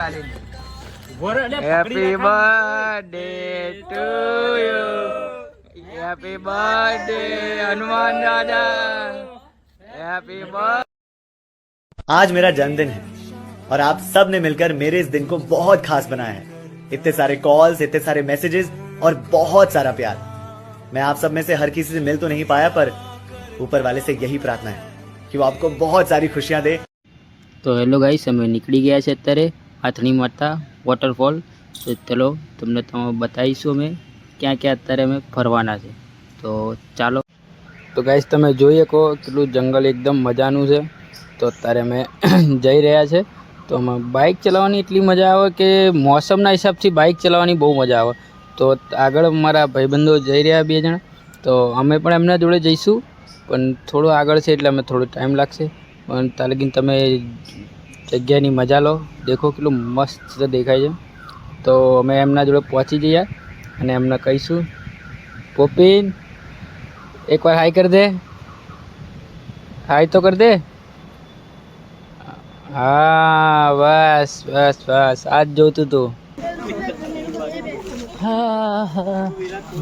Happy birthday to you. Happy birthday Hanuman दादा. Happy birthday. आज मेरा जन्मदिन है और आप सब ने मिलकर मेरे इस दिन को बहुत खास बनाया है. इतने सारे कॉल्स, इतने सारे मैसेजेस और बहुत सारा प्यार. मैं आप सब में से हर किसी से मिल तो नहीं पाया, पर ऊपर वाले से यही प्रार्थना है कि वो आपको बहुत सारी खुशियां दे. तो हेलो गाइस, અમે નીકળી ગયા છે અત્યારે હાથણી માતા વોટરફોલ. તો ચલો તમને તો બતાવીશું અમે ક્યાં ક્યાં અત્યારે અમે ફરવાના છે. તો ચાલો. તો ગાઈસ તમે જોઈ શકો કેટલું જંગલ એકદમ મજાનું છે. તો અત્યારે અમે જઈ રહ્યા છે. તો અમે બાઇક ચલાવવાની એટલી મજા આવે કે મોસમના હિસાબથી બાઇક ચલાવવાની બહુ મજા આવે. તો આગળ મારા ભાઈબંધો જઈ રહ્યા બે જણા. તો અમે પણ એમના જોડે જઈશું, પણ થોડું આગળ છે એટલે અમે થોડો ટાઈમ લાગશે. પણ ત્યાં લગીને તમે જગ્યાની મજા લો. દેખો કેટલું મસ્ત દેખાય છે. તો અમે એમના જોડે પહોંચી જઈએ અને એમને કહીશું, પોપીન એકવાર હાય કર દે, હાય તો કર દે. હા બસ બસ બસ, આ જ જોતું હતું. હા હા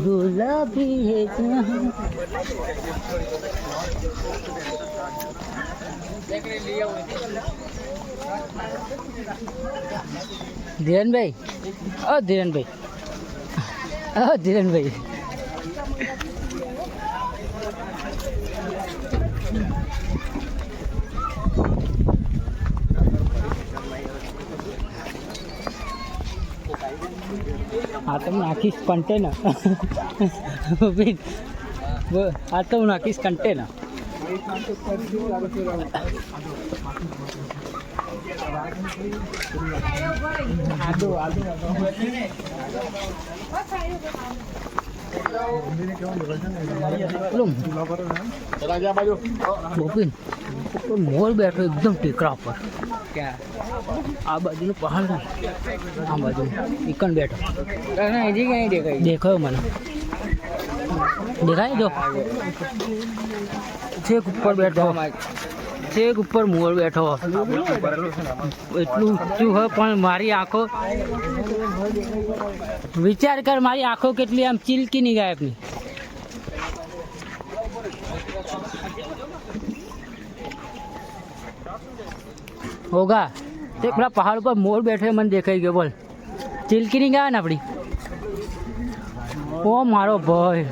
ગુલાબી ધીરનભાઈ, ધીરનભાઈ, ધીરનભાઈ. આ તો નાખીશ કન્ટેનર. આ તો નાખીશ કન્ટેનર. મોર બેઠો એકદમ ટેકરા પર. આ બાજુનું પહાડ, આ બાજુ ઇકન બેઠો. દેખાયો મને, દેખાય જો છેક ઉપર બેઠો, છેક ઉપર મોર બેઠો. એટલું ઊંચું હોય પણ મારી આંખો, વિચાર કર મારી આંખો કેટલી આમ ચીલકી ની ગાયબની. હોગા તે પેલા પહાડ ઉપર મોર બેઠો મને દેખાઈ ગયો. બોલ, ચીલકી ની ગાય ને આપણી. ઓ મારો ભાઈ,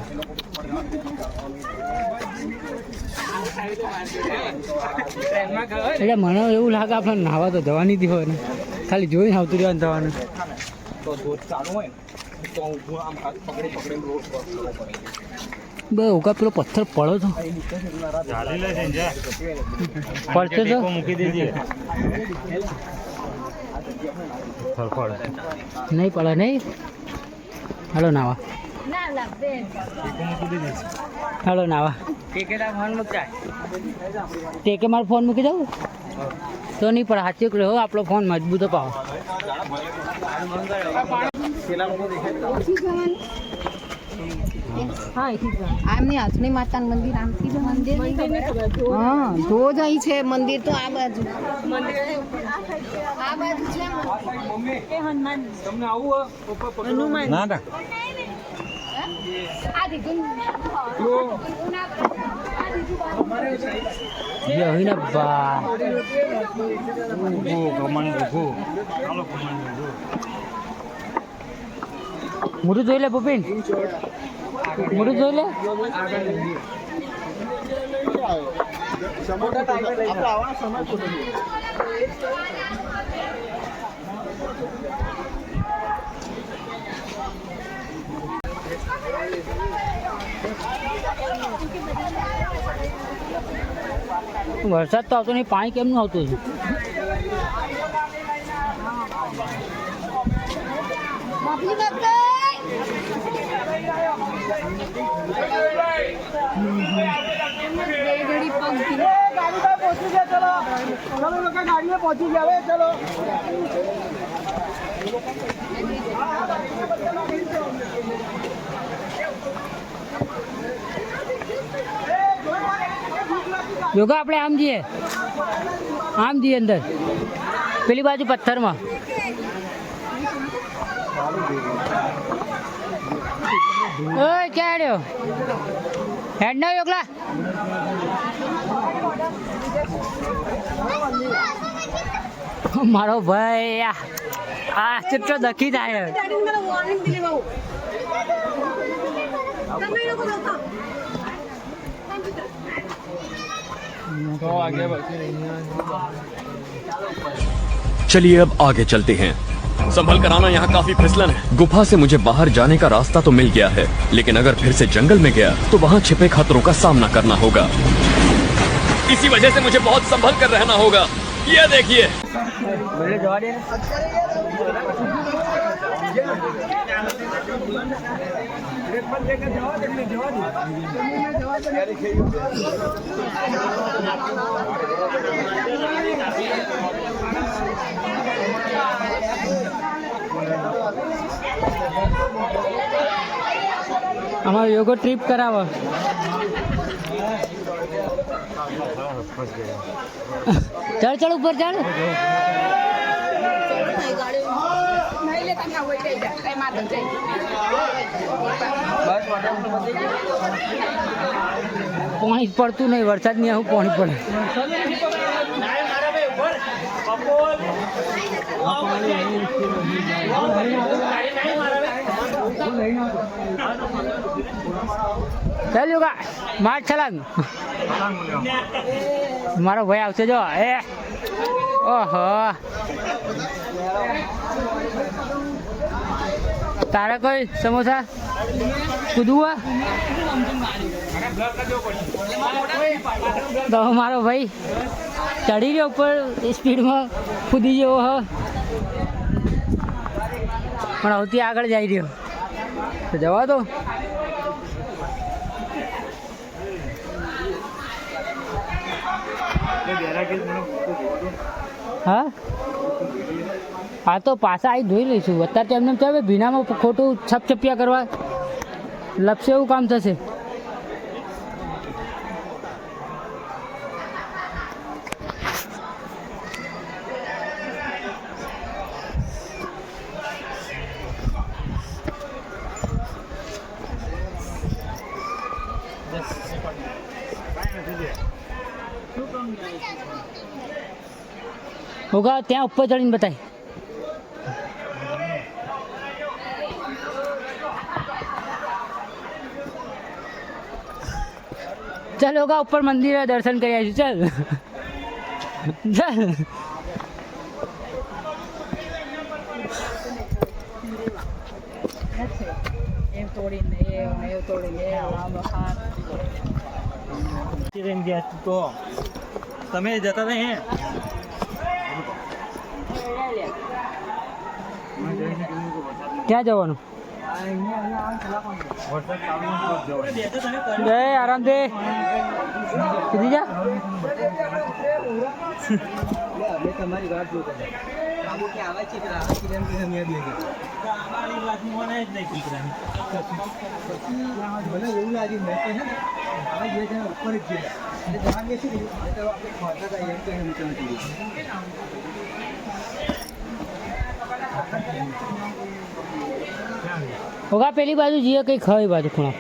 એટલે મને એવું લાગે આપણે નાહવા તો જવાની હતી હોય ને, ખાલી જોઈને આવતું રહેવાનું થવાનું. બે ઉગા પેલો પથ્થર પડો તો પડશે તો નહીં પડે નહીં. હાલો નાવા, હાલો નાવા. તે કે મારો ફોન મૂકી દઉં તો નહીં પડે. સાચું રહ્યો આપણો ફોન મજબૂત પાવો. આમની હાથની માતાનું મંદિર, આમથી મંદિર. હા, ધોધ અહીં છે મંદિર. તો આ બાજુ આ બાજુ છે હનુમાન. તમને આવું હનુમાન ના ના આ દીધું મોટું જોઈ લે પપ્પીન, મોટું જોઈ લે. વરસાદ તો આવતો નહીં, પાણી કેમનું આવતું છે? પહોંચી ગયા ચલો. યોગા આપણે આમ જઈએ અંદર પેલી બાજુ પથ્થરમાં. ઓય ક્યાં રહ્યો હેડ ના યોગલા મારો ભાઈ આ ચિત્ર દખી જાય चलिए अब आगे चलते हैं। संभल कर आना, यहाँ काफी फिसलन है। गुफा से मुझे बाहर जाने का रास्ता तो मिल गया है, लेकिन अगर फिर से जंगल में गया तो वहाँ छिपे खतरों का सामना करना होगा। इसी वजह से मुझे बहुत संभल कर रहना होगा। ये देखिए। हमारा योगा ट्रिप करावा चल चल ऊपर चल पानी पड़तू नहीं वरसाद नहीं आऊ पानी पड़े चल योगा मार छलांग मारो भाई आवशे जो ए ओहो तारा कोई समोसा कूदुआ तो मारो भाई चढ़ी गया ऊपर स्पीड में कूदी जो પણ આવતી આગળ જઈ રહ્યો તો જવા દો હા આ તો પાછા આવી ધોઈ લઈશું અત્યારે એમને ચાલે ભીનામાં ખોટું છપછપિયા કરવા લપસે એવું કામ થશે होगा त्या ऊपर चढ़ी बताई चल होगा ऊपर मंदिर है दर्शन कर चल चल તો તમે જતા નહીં क्या जवान आराम से सीधी जा તમારી વાત જો કે આવા ચીકરા મને એવું લાગ્યું મેં તો હવે જે છે ઉપર જ છે એટલે જવાન કે શું તો આપણે ખોટા હતા એમ કહીને વિચાર होगा पहली बाजू जिया कहीं खाई बाजू खुणा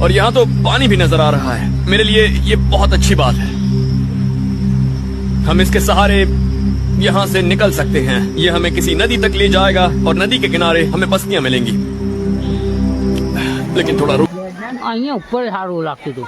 और यहाँ तो पानी भी नजर आ रहा है। मेरे लिए ये बहुत अच्छी बात है। हम इसके सहारे यहाँ से निकल सकते हैं। ये हमें किसी नदी तक ले जाएगा और नदी के किनारे हमें बस्तियाँ मिलेंगी। लेकिन थोड़ा रुक અહીંયા ઉપર સારું લાગતું હતું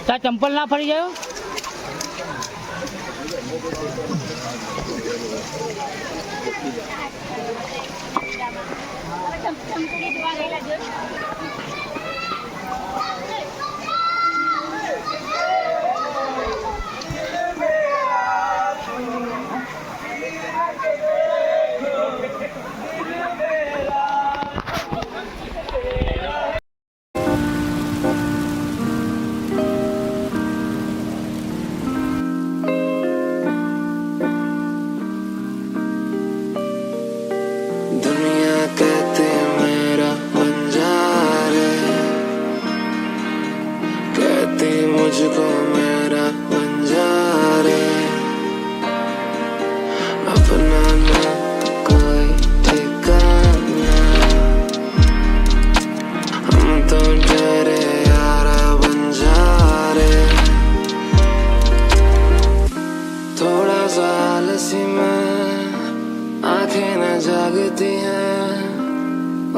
તાર ચંપલ ના ફરી જાય दुनिया कहते मेरा बंजारे, कहती मुझको मेरा बंजारे, अपना ना कोई ठिकाना, हम तो तेरे यारा बंजारे। थोड़ा सा आलसी में आंखें न जागती हैं,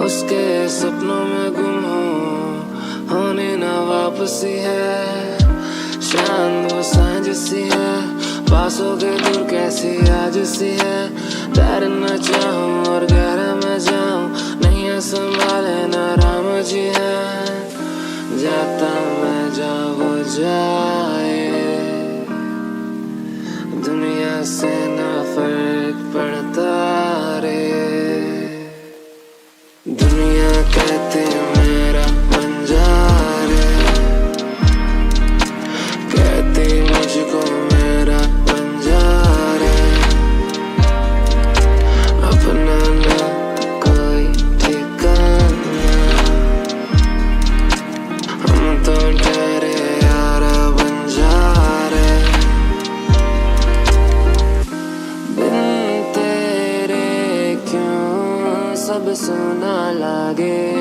उसके सपनों में गुम होने न वापसी है। शांत वो सांझ सी है, पास हो के दूर कैसी आज सी है। तैरना चाहूं और गहरा मैं जाऊं, नहीं है संभाले न राम जी है। जाता मैं जाओ जाए, दुनिया से ना फर्क पड़ता रे। दुनिया कहते मेरा बंजारे, कहती मुझको मेरा बंजारे, अपना ना कोई ठिकाना, हम तो तेरे यारा बंजारे। बिन तेरे क्यों सब सुना लागे,